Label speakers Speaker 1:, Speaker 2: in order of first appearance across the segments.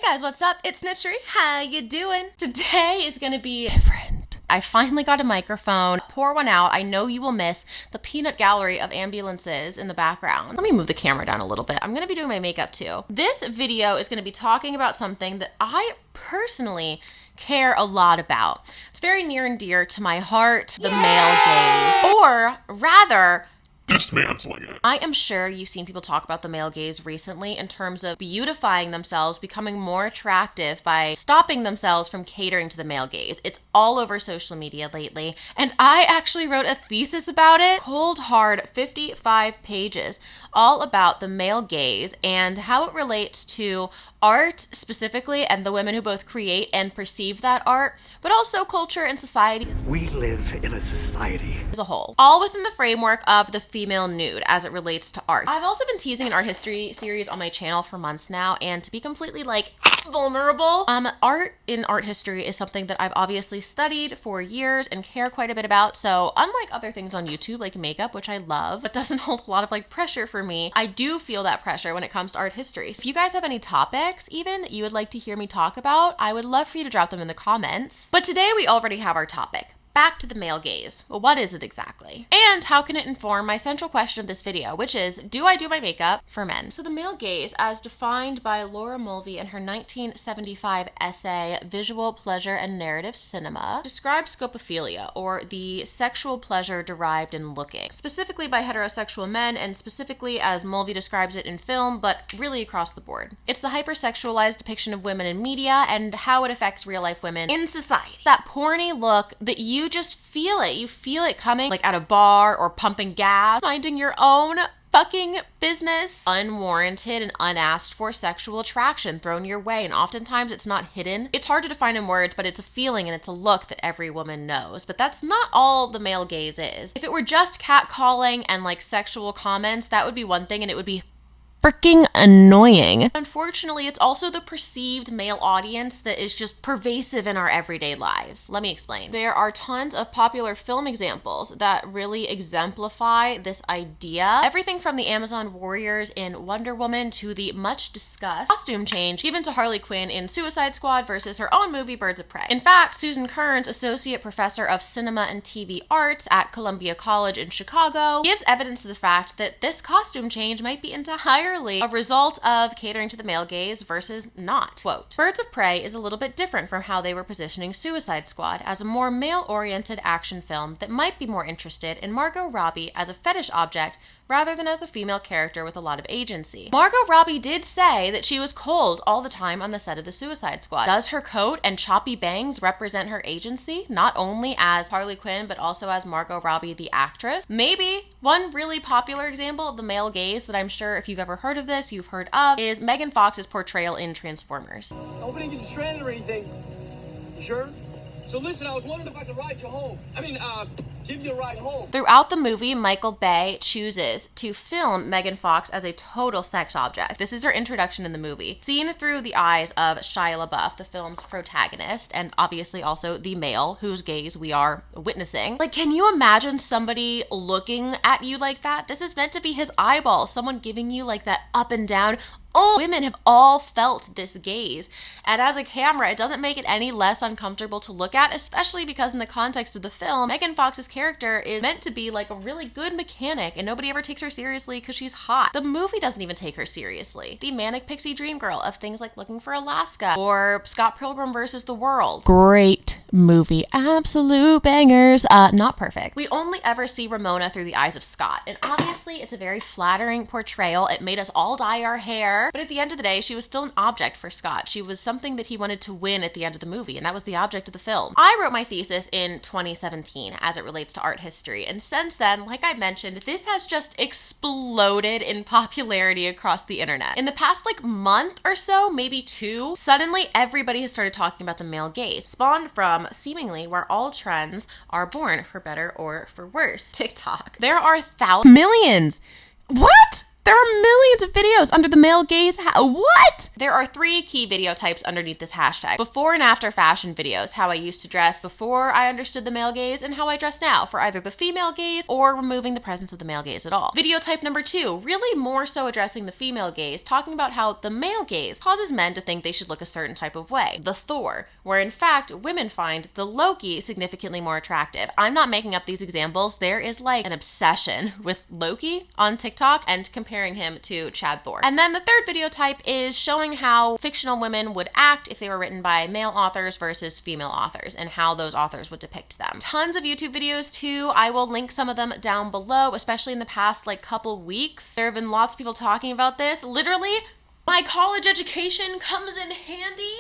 Speaker 1: guys, what's up? It's Snitchery. How you doing? Today is gonna be different. I finally got a microphone. Pour one out. I know you will miss the peanut gallery of ambulances in the background. Let me move the camera down a little bit. I'm gonna be doing my makeup too. This video is gonna be talking about something that I personally care a lot about. It's very near and dear to my heart, the male gaze. Or rather, dismantling it. I am sure you've seen people talk about the male gaze recently in terms of beautifying themselves, becoming more attractive by stopping themselves from catering to the male gaze. It's all over social media lately, and I actually wrote a thesis about it, cold hard 55 pages, all about the male gaze and how it relates to art specifically and the women who both create and perceive that art, but also culture and society.
Speaker 2: We live in a society
Speaker 1: as a whole, all within the framework of the female nude as it relates to art. I've also been teasing an art history series on my channel for months now, and to be completely vulnerable, art in art history is something that I've obviously studied for years and care quite a bit about. So unlike other things on YouTube like makeup, which I love, but doesn't hold a lot of pressure for me, I do feel that pressure when it comes to art history. So if you guys have any topics even you would like to hear me talk about, I would love for you to drop them in the comments. But today we already have our topic. Back to the male gaze. Well, what is it exactly? And how can it inform my central question of this video, which is, do I do my makeup for men? So the male gaze, as defined by Laura Mulvey in her 1975 essay, Visual Pleasure and Narrative Cinema, describes scopophilia, or the sexual pleasure derived in looking, specifically by heterosexual men, and specifically as Mulvey describes it in film, but really across the board. It's the hypersexualized depiction of women in media and how it affects real-life women in society. That porny look that you just feel it. You feel it coming, at a bar or pumping gas, minding your own fucking business. Unwarranted and unasked for sexual attraction thrown your way, and oftentimes it's not hidden. It's hard to define in words, but it's a feeling and it's a look that every woman knows. But that's not all the male gaze is. If it were just catcalling and sexual comments, that would be one thing, and it would be freaking annoying. Unfortunately, it's also the perceived male audience that is just pervasive in our everyday lives. Let me explain. There are tons of popular film examples that really exemplify this idea. Everything from the Amazon warriors in Wonder Woman to the much discussed costume change given to Harley Quinn in Suicide Squad versus her own movie Birds of Prey. In fact, Susan Kearns, associate professor of cinema and TV arts at Columbia College in Chicago, gives evidence to the fact that this costume change might be entirely a result of catering to the male gaze versus not. Quote, Birds of Prey is a little bit different from how they were positioning Suicide Squad as a more male-oriented action film that might be more interested in Margot Robbie as a fetish object rather than as a female character with a lot of agency. Margot Robbie did say that she was cold all the time on the set of the Suicide Squad. Does her coat and choppy bangs represent her agency, not only as Harley Quinn, but also as Margot Robbie, the actress? Maybe. One really popular example of the male gaze that I'm sure if you've ever heard of this, you've heard of, is Megan Fox's portrayal in Transformers.
Speaker 3: I hope I didn't get you stranded or anything. You sure? So listen, I was wondering if I could ride you home. Give you a ride home.
Speaker 1: Throughout the movie, Michael Bay chooses to film Megan Fox as a total sex object. This is her introduction in the movie, seen through the eyes of Shia LaBeouf, the film's protagonist, and obviously also the male whose gaze we are witnessing. Can you imagine somebody looking at you like that? This is meant to be his eyeball, someone giving you that up and down. Oh, women have all felt this gaze. And as a camera, it doesn't make it any less uncomfortable to look at, especially because in the context of the film, Megan Fox's character is meant to be a really good mechanic, and nobody ever takes her seriously because she's hot. The movie doesn't even take her seriously. The manic pixie dream girl of things like Looking for Alaska or Scott Pilgrim versus the World. Great movie. Absolute bangers. Not perfect. We only ever see Ramona through the eyes of Scott, and obviously it's a very flattering portrayal. It made us all dye our hair. But at the end of the day, she was still an object for Scott. She was something that he wanted to win at the end of the movie, and that was the object of the film. I wrote my thesis in 2017 as it relates to art history, and since then, like I mentioned, this has just exploded in popularity across the internet. In the past month or so, maybe two, suddenly everybody has started talking about the male gaze, spawned from seemingly where all trends are born, for better or for worse, TikTok. There are millions. What? There are millions of videos under the male gaze. What? There are 3 key video types underneath this hashtag. Before and after fashion videos, how I used to dress before I understood the male gaze and how I dress now for either the female gaze or removing the presence of the male gaze at all. Video type number 2, really more so addressing the female gaze, talking about how the male gaze causes men to think they should look a certain type of way. The Thor, where in fact women find the Loki significantly more attractive. I'm not making up these examples. There is like an obsession with Loki on TikTok and comparing him to Chad Thor. And then the third video type is showing how fictional women would act if they were written by male authors versus female authors and how those authors would depict them. Tons of YouTube videos too. I will link some of them down below, especially in the past like couple weeks. There have been lots of people talking about this. Literally, my college education comes in handy.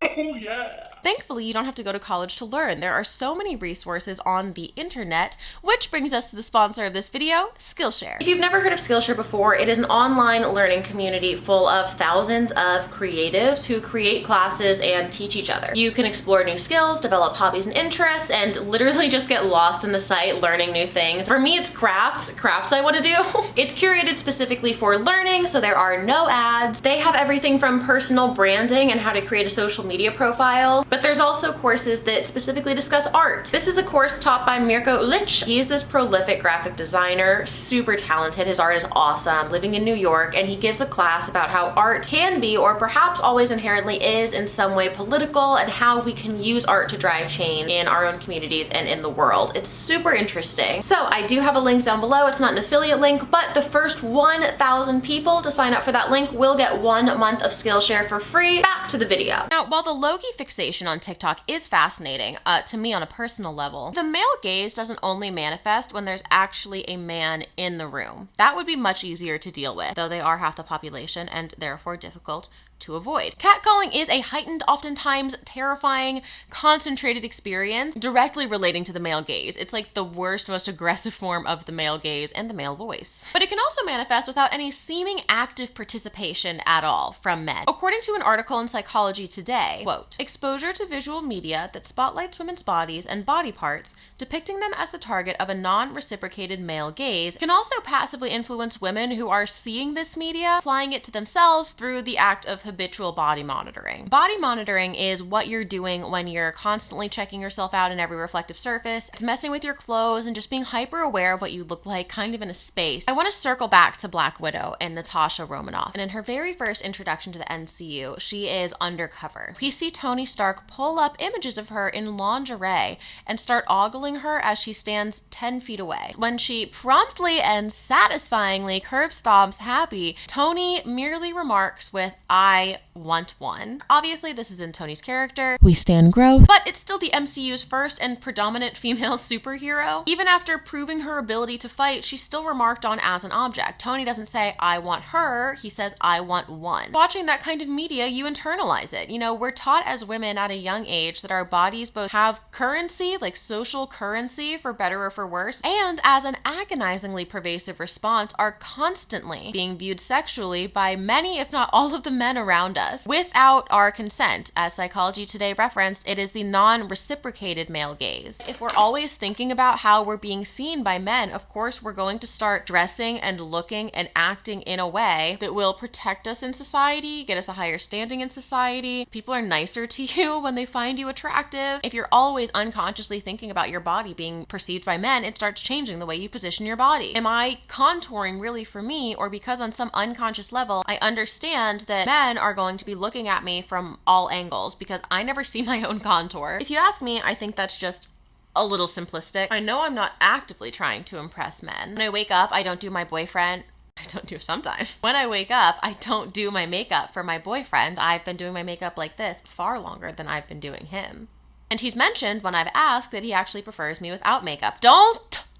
Speaker 3: Oh yeah.
Speaker 1: Thankfully, you don't have to go to college to learn. There are so many resources on the internet, which brings us to the sponsor of this video, Skillshare. If you've never heard of Skillshare before, it is an online learning community full of thousands of creatives who create classes and teach each other. You can explore new skills, develop hobbies and interests, and literally just get lost in the site learning new things. For me, it's crafts I want to do. It's curated specifically for learning, so there are no ads. They have everything from personal branding and how to create a social media profile, but there's also courses that specifically discuss art. This is a course taught by Mirko Lich. He's this prolific graphic designer, super talented. His art is awesome, living in New York, and he gives a class about how art can be, or perhaps always inherently is, in some way political, and how we can use art to drive change in our own communities and in the world. It's super interesting. So I do have a link down below. It's not an affiliate link, but the first 1,000 people to sign up for that link will get 1 month of Skillshare for free. Back to the video. Now, while the Loki fixation on TikTok is fascinating to me on a personal level, the male gaze doesn't only manifest when there's actually a man in the room. That would be much easier to deal with, though they are half the population and therefore difficult to avoid. Catcalling is a heightened, oftentimes terrifying, concentrated experience directly relating to the male gaze. It's like the worst, most aggressive form of the male gaze and the male voice. But it can also manifest without any seeming active participation at all from men. According to an article in Psychology Today, quote, exposure to visual media that spotlights women's bodies and body parts, depicting them as the target of a non-reciprocated male gaze, can also passively influence women who are seeing this media, applying it to themselves through the act of habitual body monitoring. Body monitoring is what you're doing when you're constantly checking yourself out in every reflective surface. It's messing with your clothes and just being hyper aware of what you look like kind of in a space. I want to circle back to Black Widow and Natasha Romanoff. And in her very first introduction to the MCU, she is undercover. We see Tony Stark pull up images of her in lingerie and start ogling her as she stands 10 feet away. When she promptly and satisfyingly curb stomps Happy, Tony merely remarks with, I want one. Obviously, this is in Tony's character. We stand growth, but it's still the MCU's first and predominant female superhero. Even after proving her ability to fight, she's still remarked on as an object. Tony doesn't say, I want her. He says, I want one. Watching that kind of media, you internalize it. You know, we're taught as women at a young age that our bodies both have currency, like social currency, for better or for worse, and as an agonizingly pervasive response, are constantly being viewed sexually by many, if not all of the men around us without our consent. As Psychology Today referenced, it is the non-reciprocated male gaze. If we're always thinking about how we're being seen by men, of course we're going to start dressing and looking and acting in a way that will protect us in society, get us a higher standing in society. People are nicer to you when they find you attractive. If you're always unconsciously thinking about your body being perceived by men, it starts changing the way you position your body. Am I contouring really for me, or because on some unconscious level I understand that men are going to be looking at me from all angles because I never see my own contour? If you ask me, I think that's just a little simplistic. I know I'm not actively trying to impress men. When I wake up, I don't do my boyfriend. I don't do sometimes. When I wake up, I don't do my makeup for my boyfriend. I've been doing my makeup like this far longer than I've been doing him. And he's mentioned when I've asked that he actually prefers me without makeup.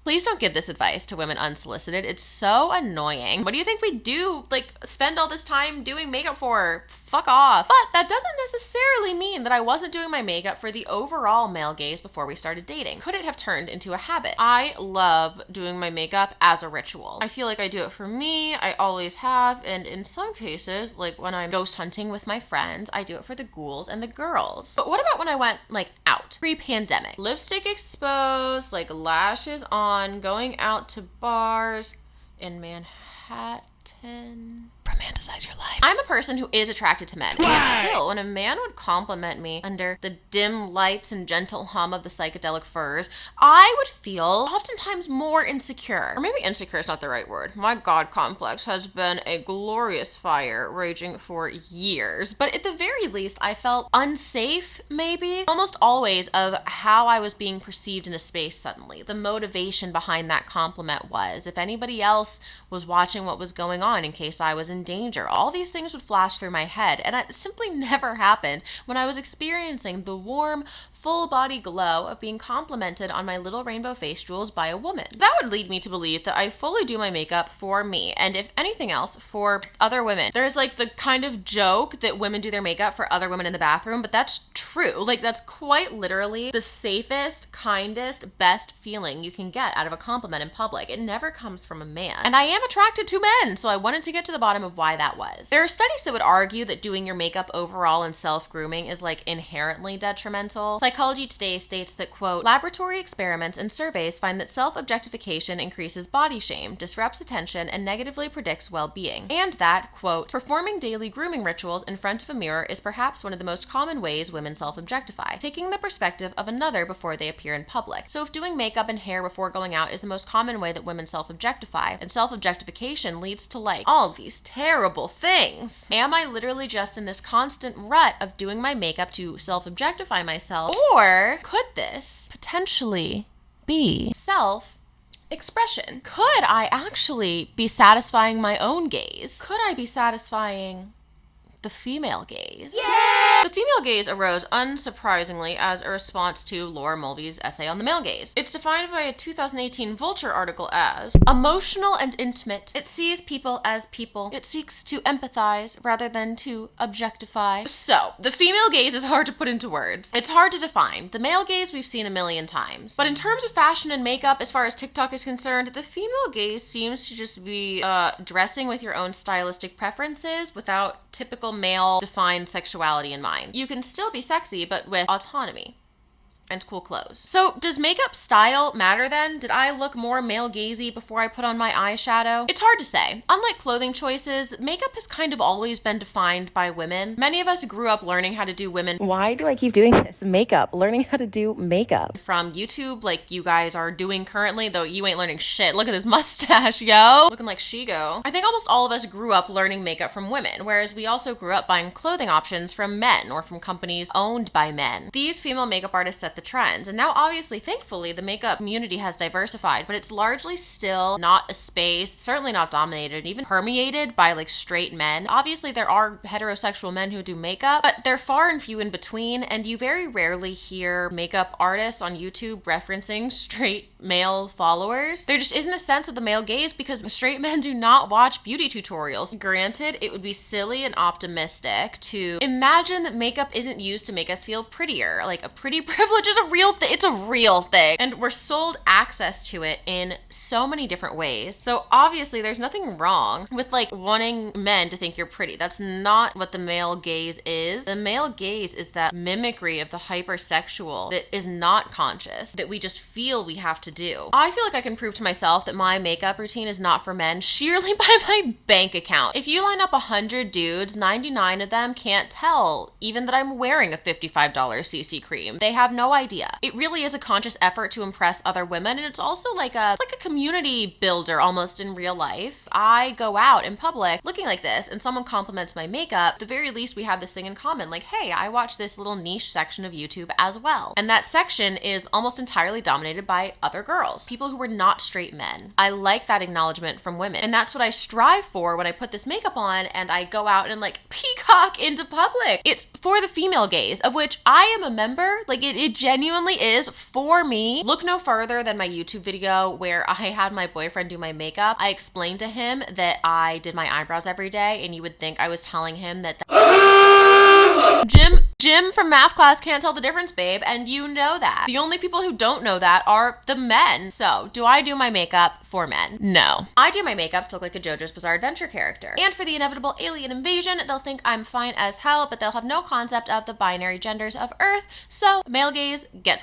Speaker 1: Please don't give this advice to women unsolicited. It's so annoying. What do you think we do, spend all this time doing makeup for? Fuck off. But that doesn't necessarily mean that I wasn't doing my makeup for the overall male gaze before we started dating. Could it have turned into a habit? I love doing my makeup as a ritual. I feel like I do it for me. I always have. And in some cases, like when I'm ghost hunting with my friends, I do it for the ghouls and the girls. But what about when I went out? Pre-pandemic. Lipstick exposed, lashes on, going out to bars. in Manhattan. Romanticize your life. I'm a person who is attracted to men. And still, when a man would compliment me under the dim lights and gentle hum of the psychedelic furs, I would feel oftentimes more insecure. Or maybe insecure is not the right word. My God complex has been a glorious fire raging for years. But at the very least, I felt unsafe, maybe, almost always, of how I was being perceived in a space suddenly. The motivation behind that compliment was, if anybody else was watching what was going on in case I was in danger. All these things would flash through my head, and it simply never happened when I was experiencing the warm, full body glow of being complimented on my little rainbow face jewels by a woman. That would lead me to believe that I fully do my makeup for me, and if anything else, for other women. There's like the kind of joke that women do their makeup for other women in the bathroom, but that's true. Like, that's quite literally the safest, kindest, best feeling you can get out of a compliment in public. It never comes from a man. And I am attracted to men, so I wanted to get to the bottom of why that was. There are studies that would argue that doing your makeup overall and self-grooming is like inherently detrimental. Psychology Today states that, quote, laboratory experiments and surveys find that self-objectification increases body shame, disrupts attention, and negatively predicts well-being. And that, quote, performing daily grooming rituals in front of a mirror is perhaps one of the most common ways women self-objectify, taking the perspective of another before they appear in public. So if doing makeup and hair before going out is the most common way that women self-objectify, and self-objectification leads to like all of these terrible things, am I literally just in this constant rut of doing my makeup to self-objectify myself? Or could this potentially be self-expression? Could I actually be satisfying my own gaze? Could I be satisfying the female gaze? Yeah! The female gaze arose unsurprisingly as a response to Laura Mulvey's essay on the male gaze. It's defined by a 2018 Vulture article as emotional and intimate. It sees people as people. It seeks to empathize rather than to objectify. So, the female gaze is hard to put into words. It's hard to define. The male gaze we've seen a million times. But in terms of fashion and makeup, as far as TikTok is concerned, the female gaze seems to just be dressing with your own stylistic preferences without typical male-defined sexuality in mind. You can still be sexy, but with autonomy and cool clothes. So does makeup style matter then? Did I look more male-gazy before I put on my eyeshadow? It's hard to say. Unlike clothing choices, makeup has kind of always been defined by women. Many of us grew up learning how to do women.
Speaker 4: Why do I keep doing this? Makeup. Learning how to do makeup.
Speaker 1: From YouTube, like you guys are doing currently, though you ain't learning shit. Look at this mustache, yo. Looking like Shigo. I think almost all of us grew up learning makeup from women, whereas we also grew up buying clothing options from men or from companies owned by men. These female makeup artists set the trend, and now obviously, thankfully, the makeup community has diversified, but it's largely still not a space, certainly not dominated, even permeated by like straight men. Obviously, there are heterosexual men who do makeup, but they're far and few in between, and you very rarely hear makeup artists on YouTube referencing straight male followers. There just isn't a sense of the male gaze because straight men do not watch beauty tutorials. Granted, it would be silly and optimistic to imagine that makeup isn't used to make us feel prettier. Like, a pretty privilege is a real thing. It's a real thing. And we're sold access to it in so many different ways. So obviously there's nothing wrong with like wanting men to think you're pretty. That's not what the male gaze is. The male gaze is that mimicry of the hypersexual that is not conscious, that we just feel we have to do. I feel like I can prove to myself that my makeup routine is not for men sheerly by my bank account. If you line up 100 dudes, 99 of them can't tell even that I'm wearing a $55 CC cream. They have no idea. It really is a conscious effort to impress other women, and it's also like a community builder almost in real life. I go out in public looking like this and someone compliments my makeup. At the very least, we have this thing in common. Like, hey, I watch this little niche section of YouTube as well. And that section is almost entirely dominated by other girls, people who were not straight men. I like that acknowledgement from women, and that's what I strive for when I put this makeup on and I go out and like peacock into public. It's for the female gaze, of which I am a member. Like, it genuinely is for me. Look no further than my YouTube video where I had my boyfriend do my makeup. I explained to him that I did my eyebrows every day, and you would think I was telling him that Jim from math class can't tell the difference, babe, and you know that. The only people who don't know that are the men. So, do I do my makeup for men? No. I do my makeup to look like a JoJo's Bizarre Adventure character. And for the inevitable alien invasion, they'll think I'm fine as hell, but they'll have no concept of the binary genders of Earth, so male gaze, get